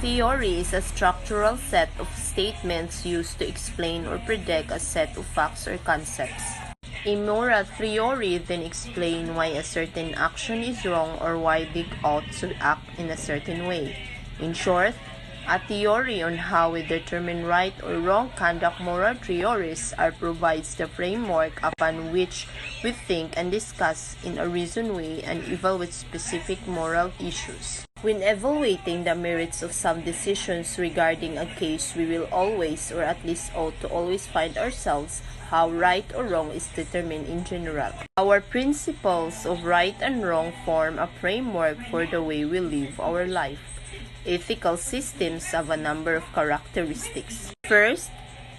theory is a structural set of statements used to explain or predict a set of facts or concepts. A moral theory then explains why a certain action is wrong or why they ought to act in a certain way. In short, a theory on how we determine right or wrong conduct. Moral theories provides the framework upon which we think and discuss in a reasoned way and evaluate specific moral issues. When evaluating the merits of some decisions regarding a case, we will always, or at least ought to always, find ourselves how right or wrong is determined in general. Our principles of right and wrong form a framework for the way we live our life. Ethical systems have a number of characteristics. First,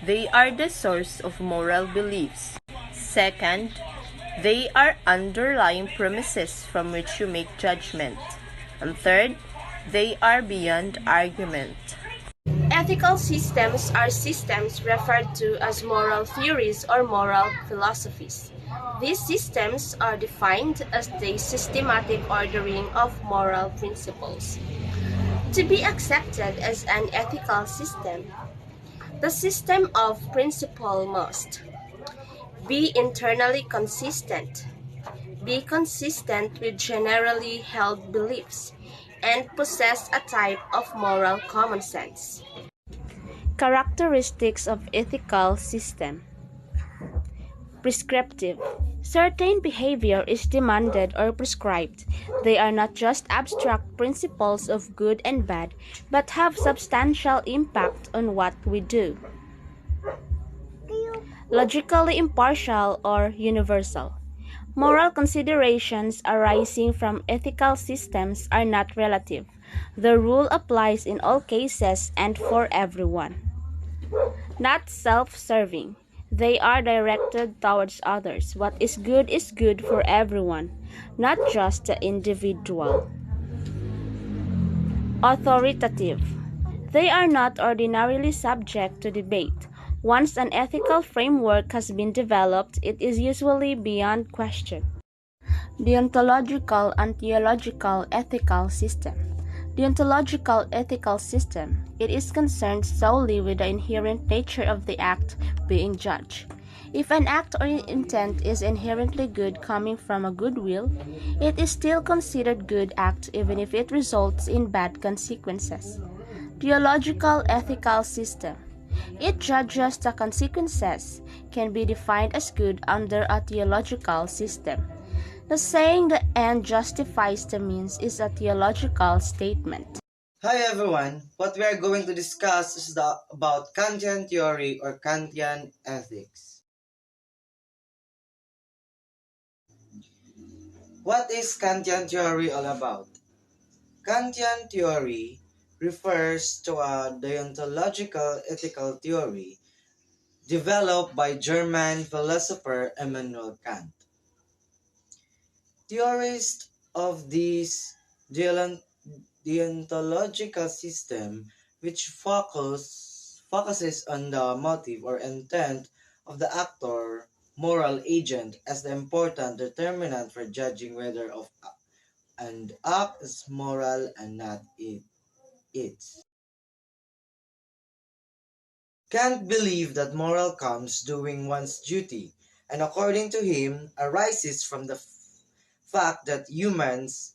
they are the source of moral beliefs. Second, they are underlying premises from which you make judgment. And third, they are beyond argument. Ethical systems are systems referred to as moral theories or moral philosophies. These systems are defined as the systematic ordering of moral principles. To be accepted as an ethical system, the system of principle must be internally consistent, be consistent with generally held beliefs, and possess a type of moral common sense. Characteristics of ethical system. Prescriptive. Certain behavior is demanded or prescribed. They are not just abstract principles of good and bad, but have substantial impact on what we do. Logically impartial or universal. Moral considerations arising from ethical systems are not relative. The rule applies in all cases and for everyone. Not self-serving. They are directed towards others. What is good for everyone, not just the individual. Authoritative. They are not ordinarily subject to debate. Once an ethical framework has been developed, it is usually beyond question. Deontological and theological ethical system. Deontological ethical system. It is concerned solely with the inherent nature of the act being judged. If an act or intent is inherently good coming from a good will, it is still considered good act even if it results in bad consequences. Theological ethical system. It judges the consequences can be defined as good under a theological system. The saying the end justifies the means is a theological statement. Hi everyone, what we are going to discuss is about Kantian theory or Kantian ethics. What is Kantian theory all about? Kantian theory refers to a deontological ethical theory developed by German philosopher Immanuel Kant. Theorists of this deontological system, which focuses on the motive or intent of the actor, moral agent, as the important determinant for judging whether an act is moral and not it. Kant believed that moral comes doing one's duty, and according to him, arises from the fact that humans,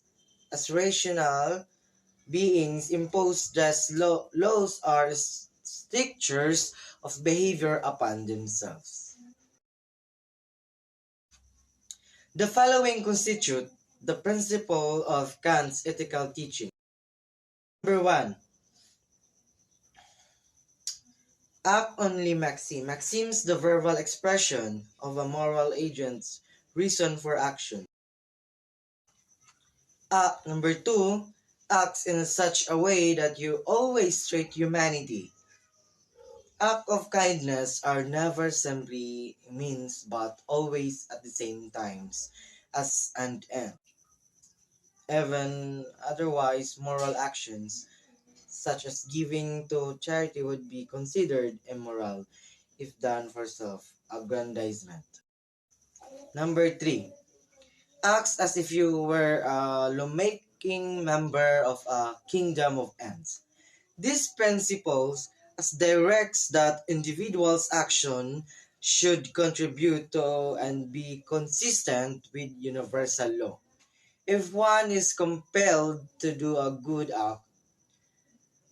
as rational beings, impose thus laws or strictures of behavior upon themselves. The following constitute the principle of Kant's ethical teaching. Number 1. Act only maxim. Maxims the verbal expression of a moral agent's reason for action. Number 2. Acts in such a way that you always treat humanity. Acts of kindness are never simply means but always at the same times as an end. Even otherwise, moral actions such as giving to charity would be considered immoral if done for self-aggrandizement. Number 3. Acts as if you were a lawmaking member of a kingdom of ants. These principles as directs that individuals' action should contribute to and be consistent with universal law. If one is compelled to do a good act,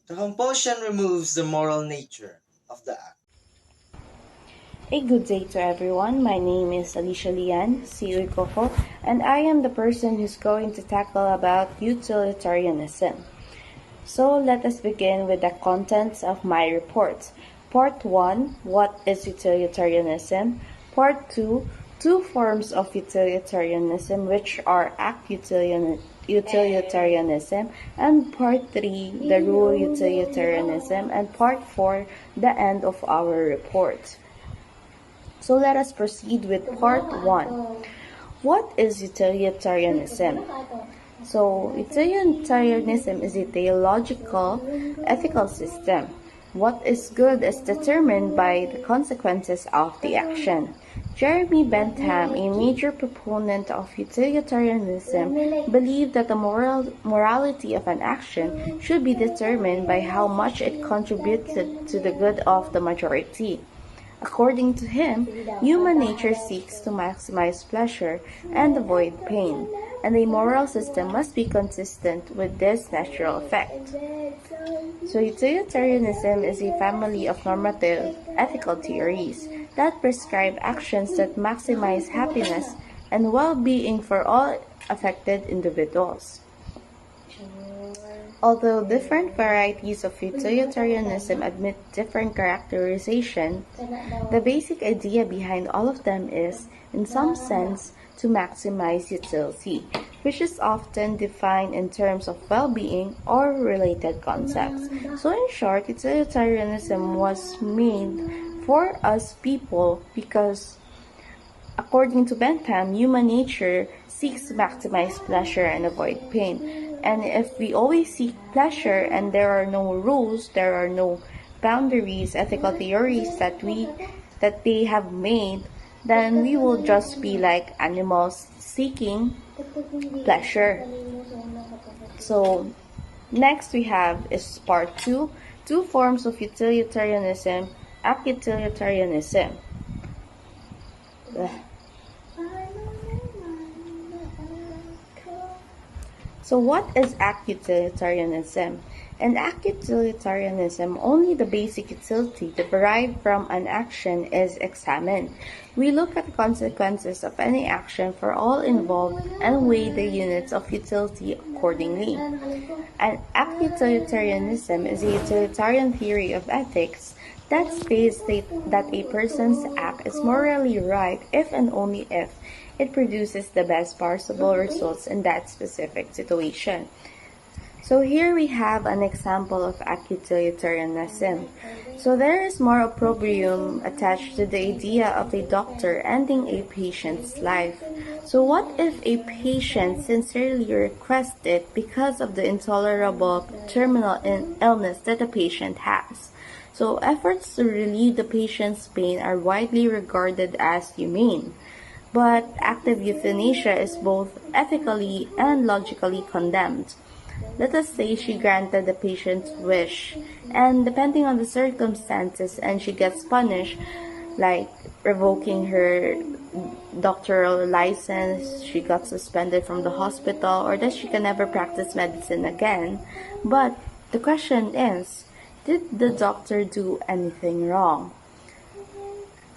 the compulsion removes the moral nature of the act. A good day to everyone. My name is Alicia Lian, CEO Coco, and I am the person who's going to tackle about utilitarianism. So let us begin with the contents of my report. Part 1, what is utilitarianism? Part 2, two forms of utilitarianism which are act utilitarianism, and part 3, the rule utilitarianism, and part 4, the end of our report. So let us proceed with part 1. What is utilitarianism? So, utilitarianism is a theological, ethical system. What is good is determined by the consequences of the action. Jeremy Bentham, a major proponent of utilitarianism, believed that the morality of an action should be determined by how much it contributed to the good of the majority. According to him, human nature seeks to maximize pleasure and avoid pain, and a moral system must be consistent with this natural effect. So utilitarianism is a family of normative ethical theories that prescribe actions that maximize happiness and well-being for all affected individuals. Although different varieties of utilitarianism admit different characterization, the basic idea behind all of them is, in some sense, to maximize utility, which is often defined in terms of well-being or related concepts. So in short, utilitarianism was made for us people because, according to Bentham, human nature seeks to maximize pleasure and avoid pain. And if we always seek pleasure and there are no rules, there are no boundaries, ethical theories that they have made, then we will just be like animals seeking pleasure. So next we have is part 2, two forms of utilitarianism, act utilitarianism. So what is act utilitarianism? In act utilitarianism, only the basic utility derived from an action is examined. We look at the consequences of any action for all involved and weigh the units of utility accordingly. And act utilitarianism is a utilitarian theory of ethics that states that a person's act is morally right if and only if it produces the best possible results in that specific situation. So here we have an example of act utilitarianism. So there is more opprobrium attached to the idea of a doctor ending a patient's life. So what if a patient sincerely requests it because of the intolerable terminal illness that the patient has? So efforts to relieve the patient's pain are widely regarded as humane. But active euthanasia is both ethically and logically condemned. Let us say she granted the patient's wish, and depending on the circumstances, and she gets punished, like revoking her doctoral license, she got suspended from the hospital, or that she can never practice medicine again. But the question is, did the doctor do anything wrong?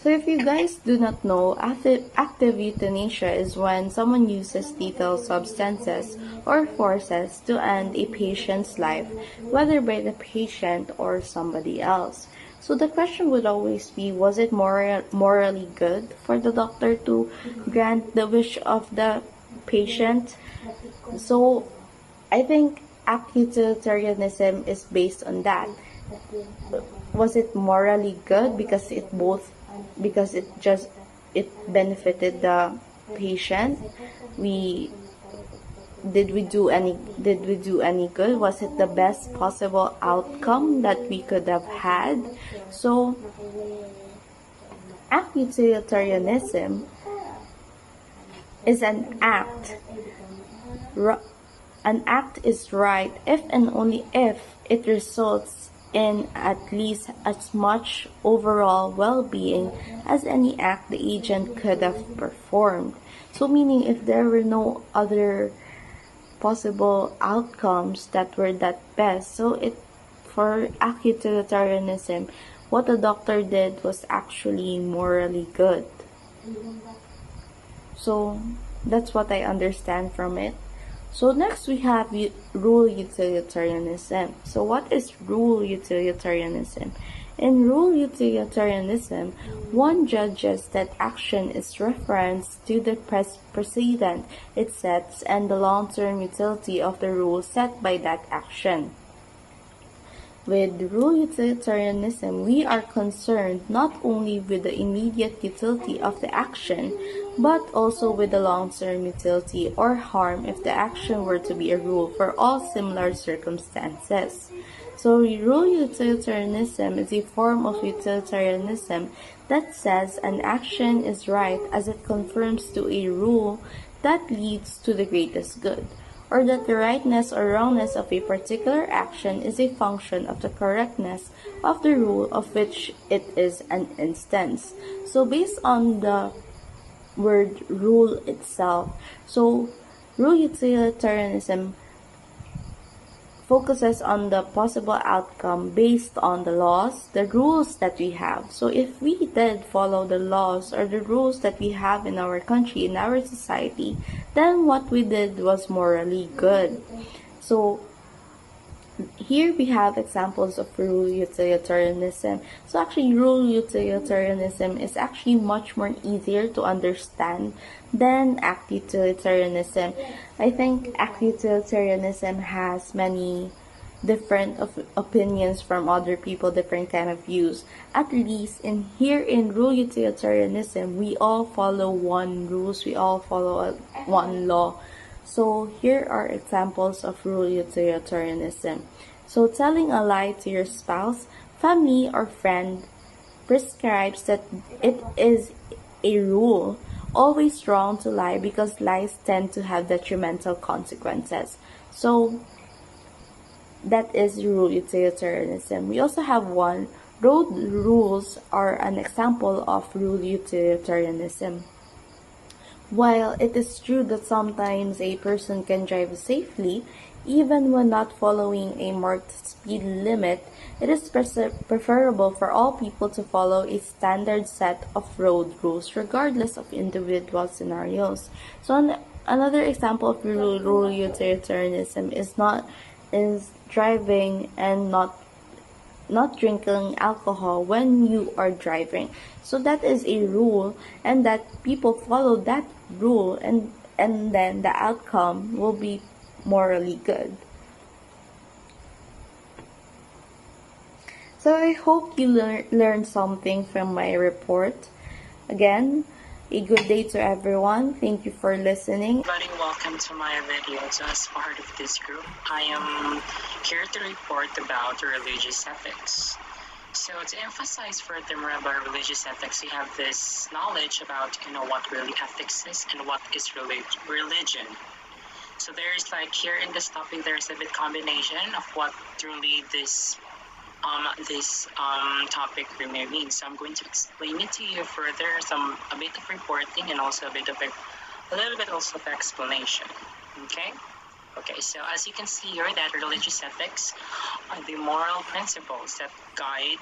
So if you guys do not know, active euthanasia is when someone uses lethal substances or forces to end a patient's life, whether by the patient or somebody else. So the question would always be, was it morally good for the doctor to grant the wish of the patient? So I think act utilitarianism is based on that. Was it morally good because it benefited the patient? Did we do any good? Was it the best possible outcome that we could have had? So act utilitarianism is an act. An act is right if and only if it results in at least as much overall well-being as any act the agent could have performed. So meaning if there were no other possible outcomes that were that best, so it for utilitarianism, what the doctor did was actually morally good. So that's what I understand from it. So next we have rule utilitarianism. So what is rule utilitarianism? In rule utilitarianism, one judges that action is referenced to the precedent it sets and the long-term utility of the rule set by that action. With rule utilitarianism, we are concerned not only with the immediate utility of the action, but also with the long-term utility or harm if the action were to be a rule for all similar circumstances. So rule utilitarianism is a form of utilitarianism that says an action is right as it conforms to a rule that leads to the greatest good, or that the rightness or wrongness of a particular action is a function of the correctness of the rule of which it is an instance. So based on the word rule itself, so rule utilitarianism focuses on the possible outcome based on the laws, the rules that we have. So if we did follow the laws or the rules that we have in our country, in our society, then what we did was morally good. So here we have examples of rule utilitarianism. So actually rule utilitarianism is actually much more easier to understand than act utilitarianism. I think act utilitarianism has many different opinions from other people, different kind of views. At least in rule utilitarianism, we all follow one rules, we all follow one law. So here are examples of rule utilitarianism. So telling a lie to your spouse, family, or friend prescribes that it is a rule always wrong to lie because lies tend to have detrimental consequences. So that is rule utilitarianism. We also have one, road rules are an example of rule utilitarianism. While it is true that sometimes a person can drive safely, even when not following a marked speed limit, it is preferable for all people to follow a standard set of road rules regardless of individual scenarios. So another example of rule utilitarianism is driving and not drinking alcohol when you are driving. So that is a rule, and that people follow that rule, and then the outcome will be morally good. So I hope you learned something from my report. Again, a good day to everyone. Thank you for listening. Everybody, welcome to my video. So as part of this group, I am here to report about religious ethics. So to emphasize furthermore about religious ethics, we have this knowledge about what really ethics is and what is religion. So there's here in this topic, there's a bit combination of what truly this topic really means. So I'm going to explain it to you further, a bit of reporting and also a little bit also of explanation. Okay, so as you can see here, that religious ethics are the moral principles that guide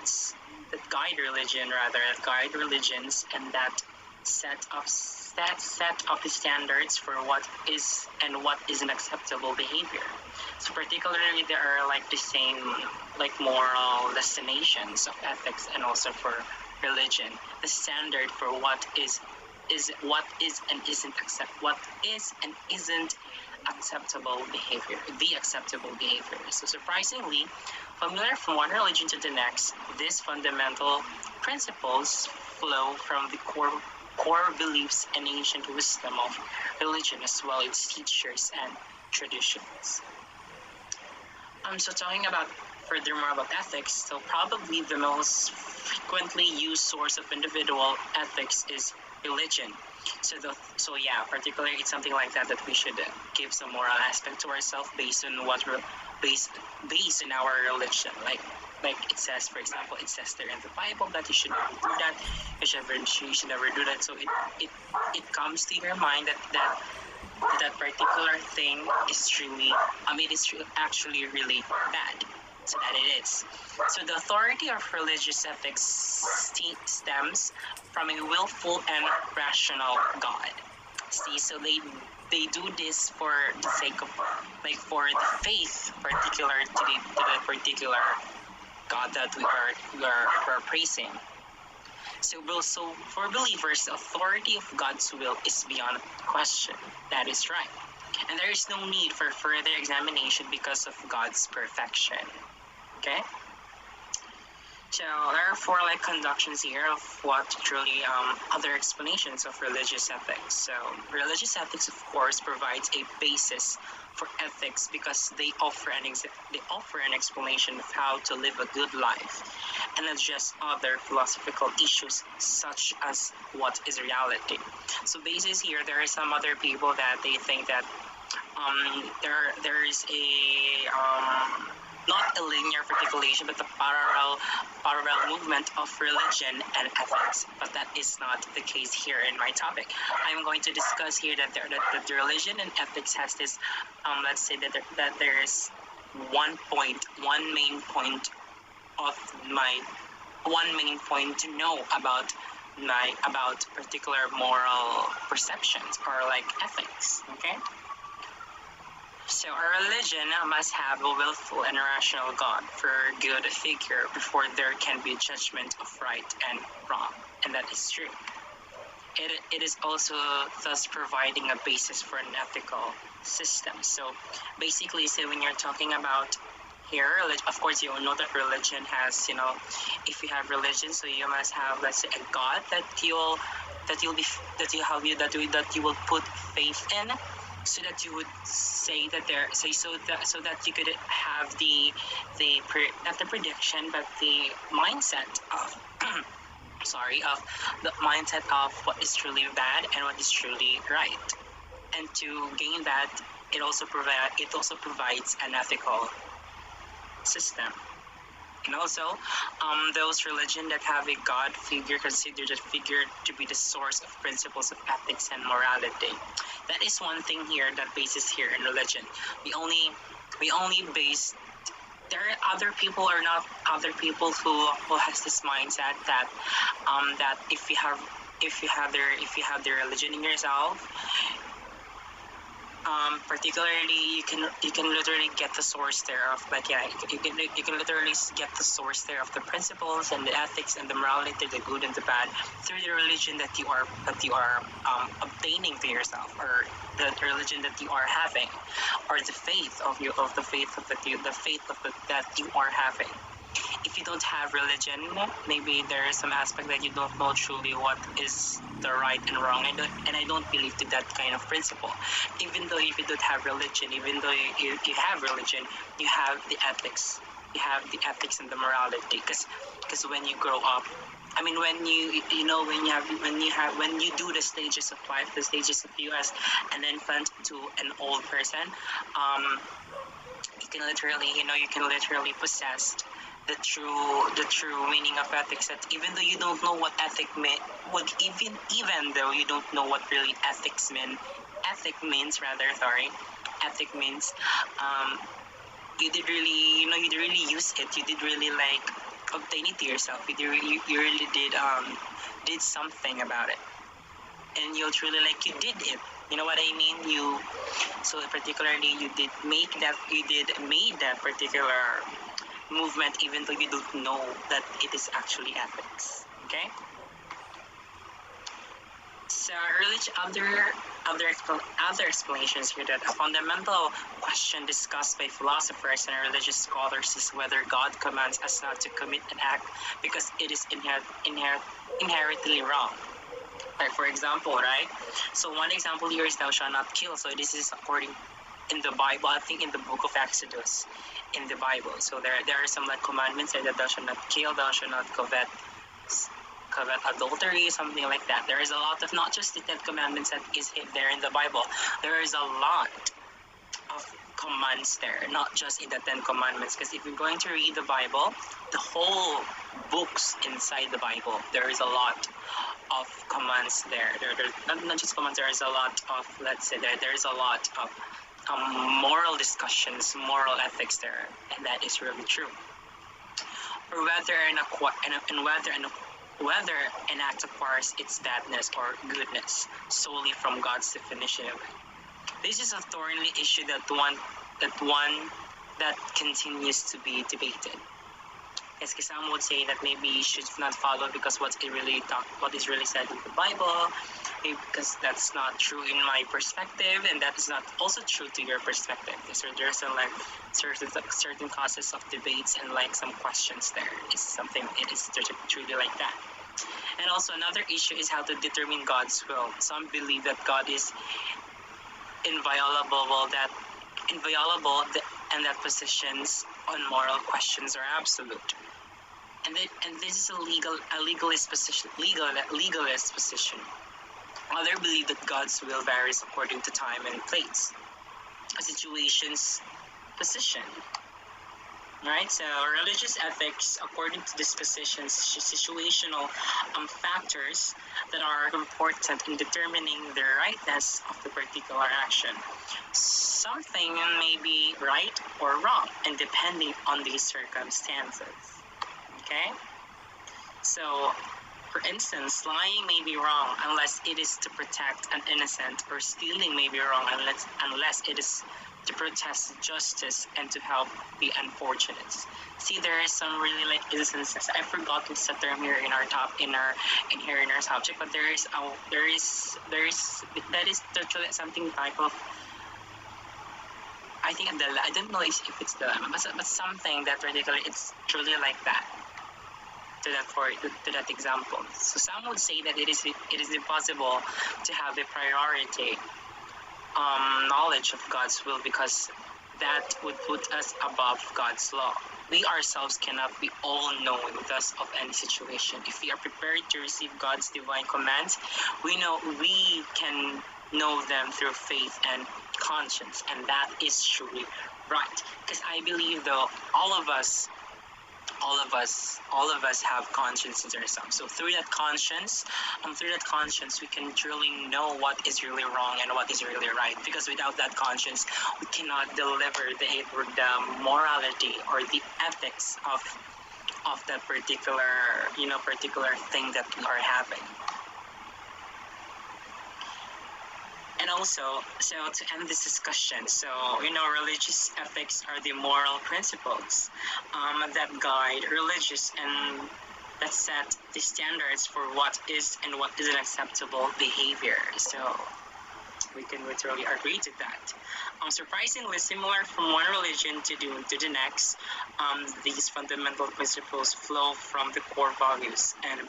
religions, and that set up the standards for what is and what isn't acceptable behavior. So particularly there are the same moral destinations of ethics and also for religion. The standard for what is and isn't acceptable behavior, the acceptable behavior. So surprisingly, familiar from one religion to the next, these fundamental principles flow from the core beliefs and ancient wisdom of religion, as well as its teachers and traditions. So talking about furthermore about ethics, so probably the most frequently used source of individual ethics is religion. So particularly it's something like that we should give some moral aspect to ourselves based on what based based on our religion. Like it says, for example, it says there in the Bible that you should never do that, you should never do that. So it comes to your mind that particular thing is truly, it's actually really bad. So that it is. So the authority of religious ethics stems from a willful and rational God. See, so they do this for the sake of, like, for the faith particular to the particular God that we're praising. So for believers, the authority of God's will is beyond question. That is right. And there is no need for further examination because of God's perfection. Okay? So there are four conductions here of what truly other explanations of religious ethics. So religious ethics, of course, provides a basis for ethics because they offer an explanation of how to live a good life and address other philosophical issues such as what is reality. So basis here, there are some other people that they think that there is a not a linear articulation, but the parallel movement of religion and ethics. But that is not the case here in my topic. I'm going to discuss here that the religion and ethics has this, let's say that there is one main point to know about particular moral perceptions or ethics. Okay. So a religion must have a willful and rational God for a good figure before there can be judgment of right and wrong, and that is true. It is also thus providing a basis for an ethical system. So basically, when you're talking about here, of course, you know that religion has, if you have religion, so you must have, let's say, a God that you will put faith in. So that you would say that so that you could have not the prediction, but the mindset of of the mindset of what is truly bad and what is truly right. And to gain that, it also provides an ethical system. And also, those religions that have a God figure consider that figure to be the source of principles of ethics and morality. That is one thing here that bases here in religion. We only base. There are other people who has this mindset that that if you have their religion in yourself. Particularly, you can literally get the source there of you can literally get the source there of the principles and the ethics and the morality, the good and the bad, through the religion that you are obtaining to yourself, or the religion that you are having, or the faith that you are having. If you don't have religion, maybe there is some aspect that you don't know truly what is the right and wrong, and I don't believe to that kind of principle. Even though if you don't have religion, even though you have religion, you have the ethics. You have the ethics and the morality, because when you grow up, when you do the stages of life, the stages of you as an infant to an old person, you can literally possess the true meaning of ethics. That even though you don't know what ethic even though you don't know what really ethic means, you did really use it. You did really obtain it to yourself. You really did something about it, and you'll truly you did it. You know what I mean? So particularly you did made that particular movement, even though you don't know that it is actually ethics. Okay. So other explanations here that a fundamental question discussed by philosophers and religious scholars is whether God commands us not to commit an act because it is inherently wrong. Like for example, right? So one example here is thou shalt not kill. So this is according in the Bible, I think in the book of Exodus in the Bible. So there are some commandments there that thou shalt not kill, thou shalt not covet adultery, something like that. There is a lot of, not just the 10 commandments that is there in the Bible. There is a lot of commands there, not just in the Ten Commandments. Because if you're going to read the Bible, the whole books inside the Bible, there is a lot of commands there. Not just commands, there is a lot of, let's say, there's a lot of moral discussions, moral ethics there, and that is really true. Or whether an act acquires its badness or goodness solely from God's definition of it. This is a thorny issue that continues to be debated. Yes, because some would say that maybe you should not follow because what is really said in the Bible, because that's not true in my perspective, and that is not also true to your perspective. So there's some like certain causes of debates and like some questions there. It is truly like that. And also another issue is how to determine God's will. Some believe that God is inviolable, and that positions on moral questions are absolute. And this is a legalist position. Others believe that God's will varies according to time and place, a situation's position. Right? So religious ethics, according to this position, situational factors that are important in determining the rightness of the particular action. Something may be right or wrong, and depending on these circumstances. Okay? So, for instance, lying may be wrong unless it is to protect an innocent, or stealing may be wrong unless it is to protest justice and to help the unfortunate. See, there is some really like instances. I forgot what's the term here in our subject, but there is something type of, I think I don't know if it's dilemma, but something that particularly it's truly like that. To that example. So some would say that it is impossible to have a priority knowledge of God's will, because that would put us above God's law. We ourselves cannot be all-knowing thus of any situation. If we are prepared to receive God's divine commands, we can know them through faith and conscience, and that is truly right. Because I believe though all of us have consciences ourselves. So through that conscience, we can truly know what is really wrong and what is really right. Because without that conscience, we cannot deliver the morality or the ethics of that particular thing that we are having. And also, so to end this discussion, religious ethics are the moral principles that guide religious and that set the standards for what is and what isn't acceptable behavior. So we can literally agree to that. Surprisingly similar from one religion to the next, these fundamental principles flow from the core values and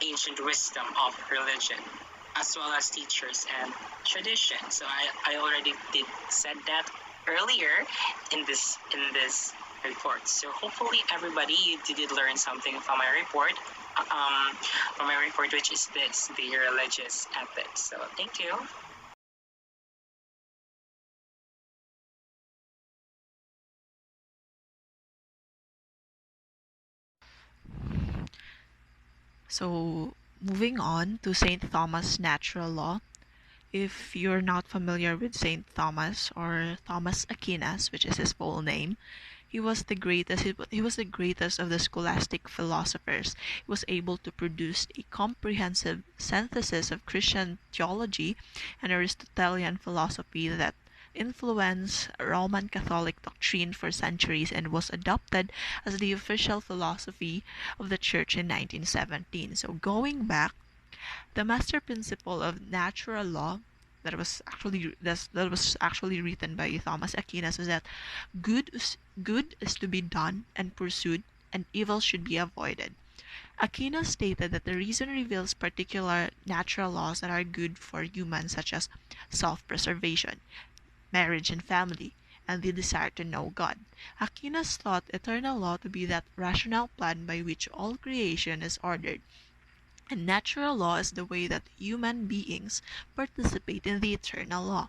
ancient wisdom of religion, as well as teachers and tradition. So I already said that earlier in this report. So hopefully everybody, you did learn something from my report, which is the religious ethics. So thank you. So, moving on to St. Thomas' natural law. If you're not familiar with St. Thomas, or Thomas Aquinas, which is his full name, he was the greatest of the scholastic philosophers. He was able to produce a comprehensive synthesis of Christian theology and Aristotelian philosophy that influenced Roman Catholic doctrine for centuries and was adopted as the official philosophy of the Church in 1917. So going back, the master principle of natural law that was actually written by Thomas Aquinas was that good is to be done and pursued, and evil should be avoided. Aquinas stated that the reason reveals particular natural laws that are good for humans, such as self-preservation, marriage and family, and the desire to know God. Aquinas thought eternal law to be that rational plan by which all creation is ordered, and natural law is the way that human beings participate in the eternal law.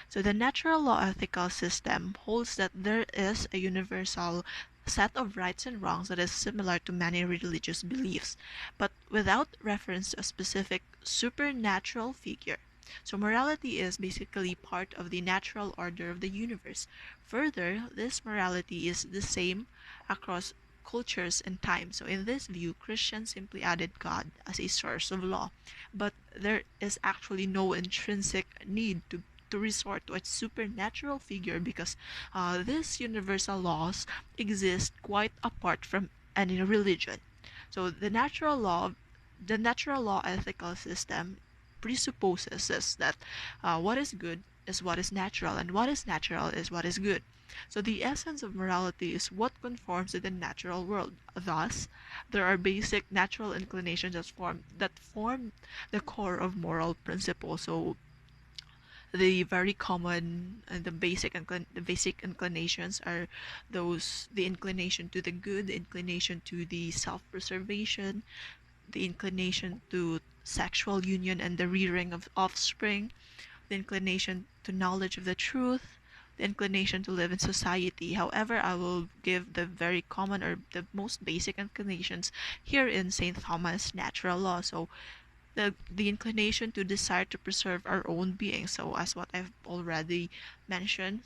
So the natural law ethical system holds that there is a universal set of rights and wrongs that is similar to many religious beliefs, but without reference to a specific supernatural figure. So morality is basically part of the natural order of the universe. Further, this morality is the same across cultures and time. So in this view, Christians simply added God as a source of law, but there is actually no intrinsic need to resort to a supernatural figure because these universal laws exist quite apart from any religion. So the natural law ethical system presupposes is that what is good is what is natural, and what is natural is what is good. So the essence of morality is what conforms to the natural world. Thus, there are basic natural inclinations that form the core of moral principles. So the very common and the basic inclinations are the inclination to the good, the inclination to the self-preservation, the inclination to sexual union and the rearing of offspring, the inclination to knowledge of the truth, the inclination to live in society. However, I will give the very common or the most basic inclinations here in St. Thomas Natural Law. So the inclination to desire to preserve our own being. So as what I've already mentioned,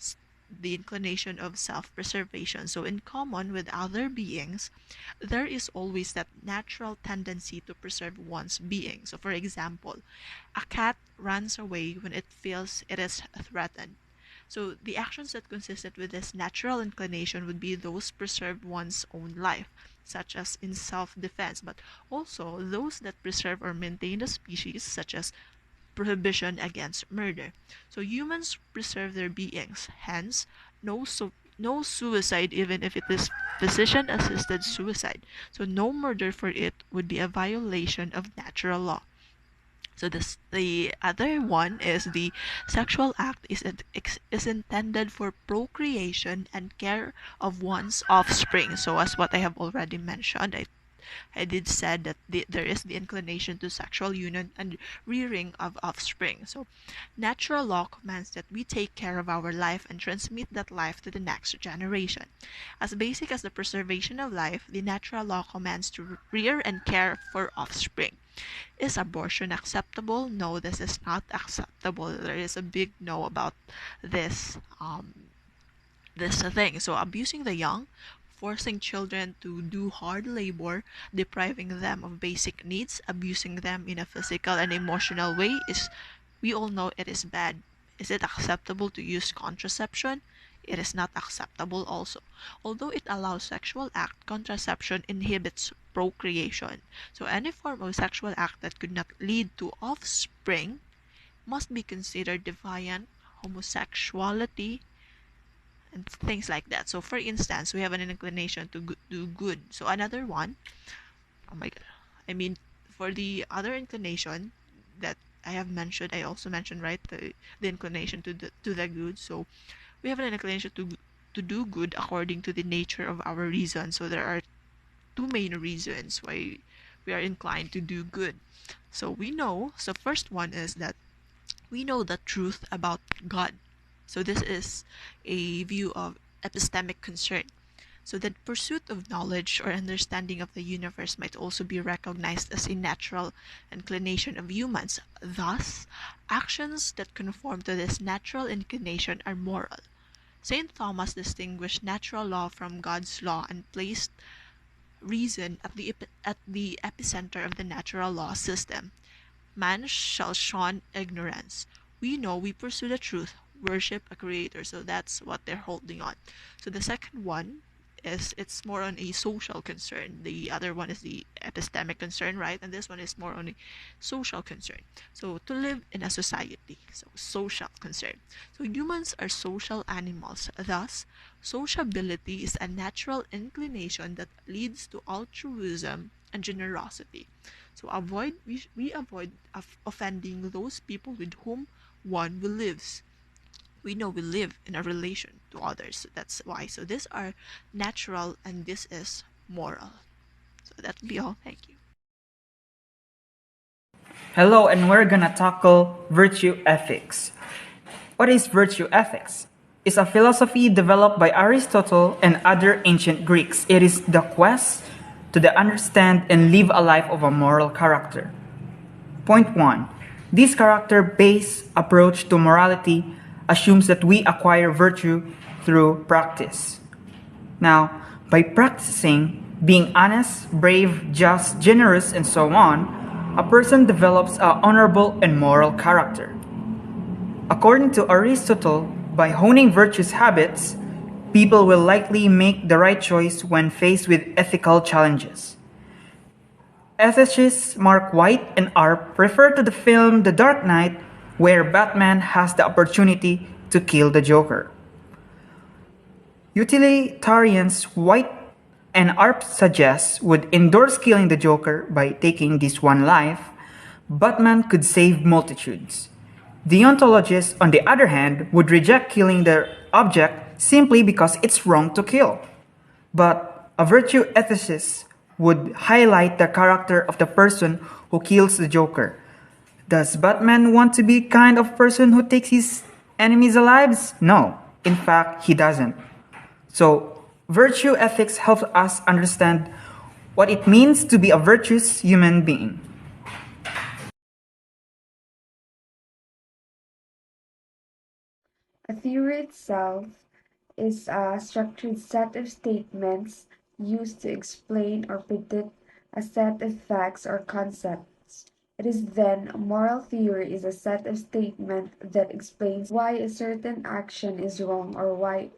the inclination of self-preservation. So in common with other beings, there is always that natural tendency to preserve one's being. So for example, a cat runs away when it feels it is threatened. So the actions that consistent with this natural inclination would be those preserve one's own life, such as in self-defense, but also those that preserve or maintain the species, such as prohibition against murder. So humans preserve their beings, hence no suicide even if it is physician assisted suicide. So no murder for it would be a violation of natural law. So the other one is the sexual act is intended for procreation and care of one's offspring. So as what I have already mentioned, I did said that there is the inclination to sexual union and rearing of offspring. So natural law commands that we take care of our life and transmit that life to the next generation. As basic as the preservation of life, the natural law commands to rear and care for offspring. Is abortion acceptable? No, this is not acceptable. There is a big no about this this thing. So abusing the young, forcing children to do hard labor, depriving them of basic needs, abusing them in a physical and emotional way is, we all know it is bad. Is it acceptable to use contraception? It is not acceptable also. Although it allows sexual act, contraception inhibits procreation. So any form of sexual act that could not lead to offspring must be considered deviant, homosexuality, and things like that. So for instance, we have an inclination to do good. So another one, oh my god, I mean, for the other inclination that I have mentioned, I also mentioned, right, the inclination to the good. So we have an inclination to do good according to the nature of our reason. So there are two main reasons why we are inclined to do good. So we know, so first one is that we know the truth about God. So this is a view of epistemic concern. So the pursuit of knowledge or understanding of the universe might also be recognized as a natural inclination of humans. Thus, actions that conform to this natural inclination are moral. St. Thomas distinguished natural law from God's law and placed reason at the epicenter of the natural law system. Man shall shun ignorance. We know we pursue the truth, worship a creator. So that's what they're holding on. So the second one is it's more on a social concern. The other one is the epistemic concern, right? And this one is more on a social concern. So to live in a society, so social concern. So humans are social animals. Thus, sociability is a natural inclination that leads to altruism and generosity. So we avoid offending those people with whom one will lives. We know we live in a relation to others. So that's why. So these are natural and this is moral. So that would be all. Thank you. Hello, and we're gonna tackle virtue ethics. What is virtue ethics? It's a philosophy developed by Aristotle and other ancient Greeks. It is the quest to understand and live a life of a moral character. Point 1. This character-based approach to morality assumes that we acquire virtue through practice. Now, by practicing being honest, brave, just, generous, and so on, a person develops an honorable and moral character. According to Aristotle, by honing virtuous habits, people will likely make the right choice when faced with ethical challenges. Ethicists Mark White and Arp refer to the film The Dark Knight, where Batman has the opportunity to kill the Joker. Utilitarians White and Arp suggest would endorse killing the Joker by taking this one life. Batman could save multitudes. Deontologists, on the other hand, would reject killing the object simply because it's wrong to kill. But a virtue ethicist would highlight the character of the person who kills the Joker. Does Batman want to be kind of person who takes his enemies' lives? No, in fact, he doesn't. So, virtue ethics helps us understand what it means to be a virtuous human being. A theory itself is a structured set of statements used to explain or predict a set of facts or concepts. It is then a moral theory is a set of statements that explains why a certain action is wrong or why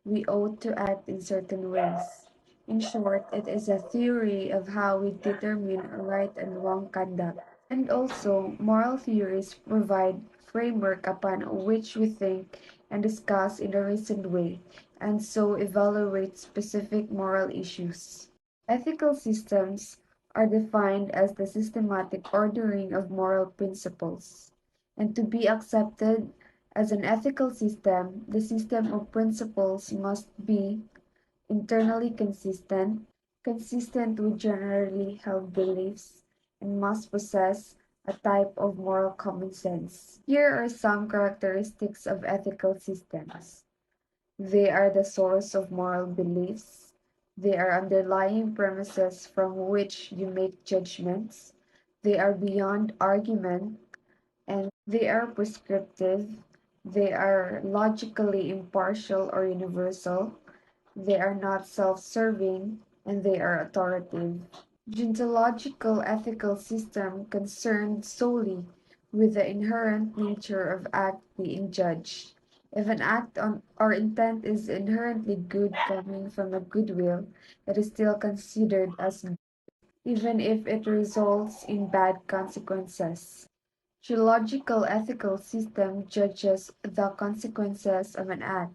we ought to act in certain ways. In short, it is a theory of how we determine right and wrong conduct. And also, moral theories provide framework upon which we think and discuss in a reasoned way, and so evaluate specific moral issues. Ethical systems are defined as the systematic ordering of moral principles. And to be accepted as an ethical system, the system of principles must be internally consistent, consistent with generally held beliefs, and must possess a type of moral common sense. Here are some characteristics of ethical systems. They are the source of moral beliefs. They are underlying premises from which you make judgments. They are beyond argument, and they are prescriptive. They are logically impartial or universal. They are not self-serving, and they are authoritative. Deontological ethical system concerned solely with the inherent nature of act being judged. If an act on or intent is inherently good coming from a goodwill, it is still considered as good, even if it results in bad consequences. Theological ethical system judges the consequences of an act.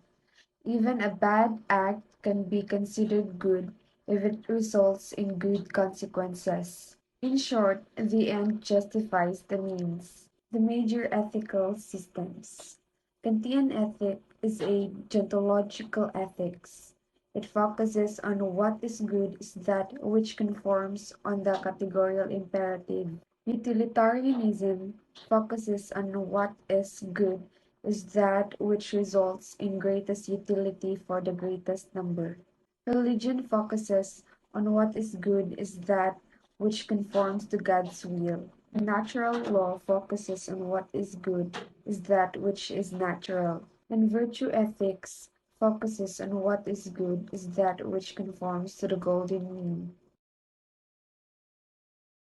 Even a bad act can be considered good if it results in good consequences. In short, the end justifies the means. The major ethical systems. Kantian ethic is a deontological ethics. It focuses on what is good is that which conforms on the categorical imperative. Utilitarianism focuses on what is good is that which results in greatest utility for the greatest number. Religion focuses on what is good is that which conforms to God's will. Natural law focuses on what is good is that which is natural. And virtue ethics focuses on what is good is that which conforms to the golden mean.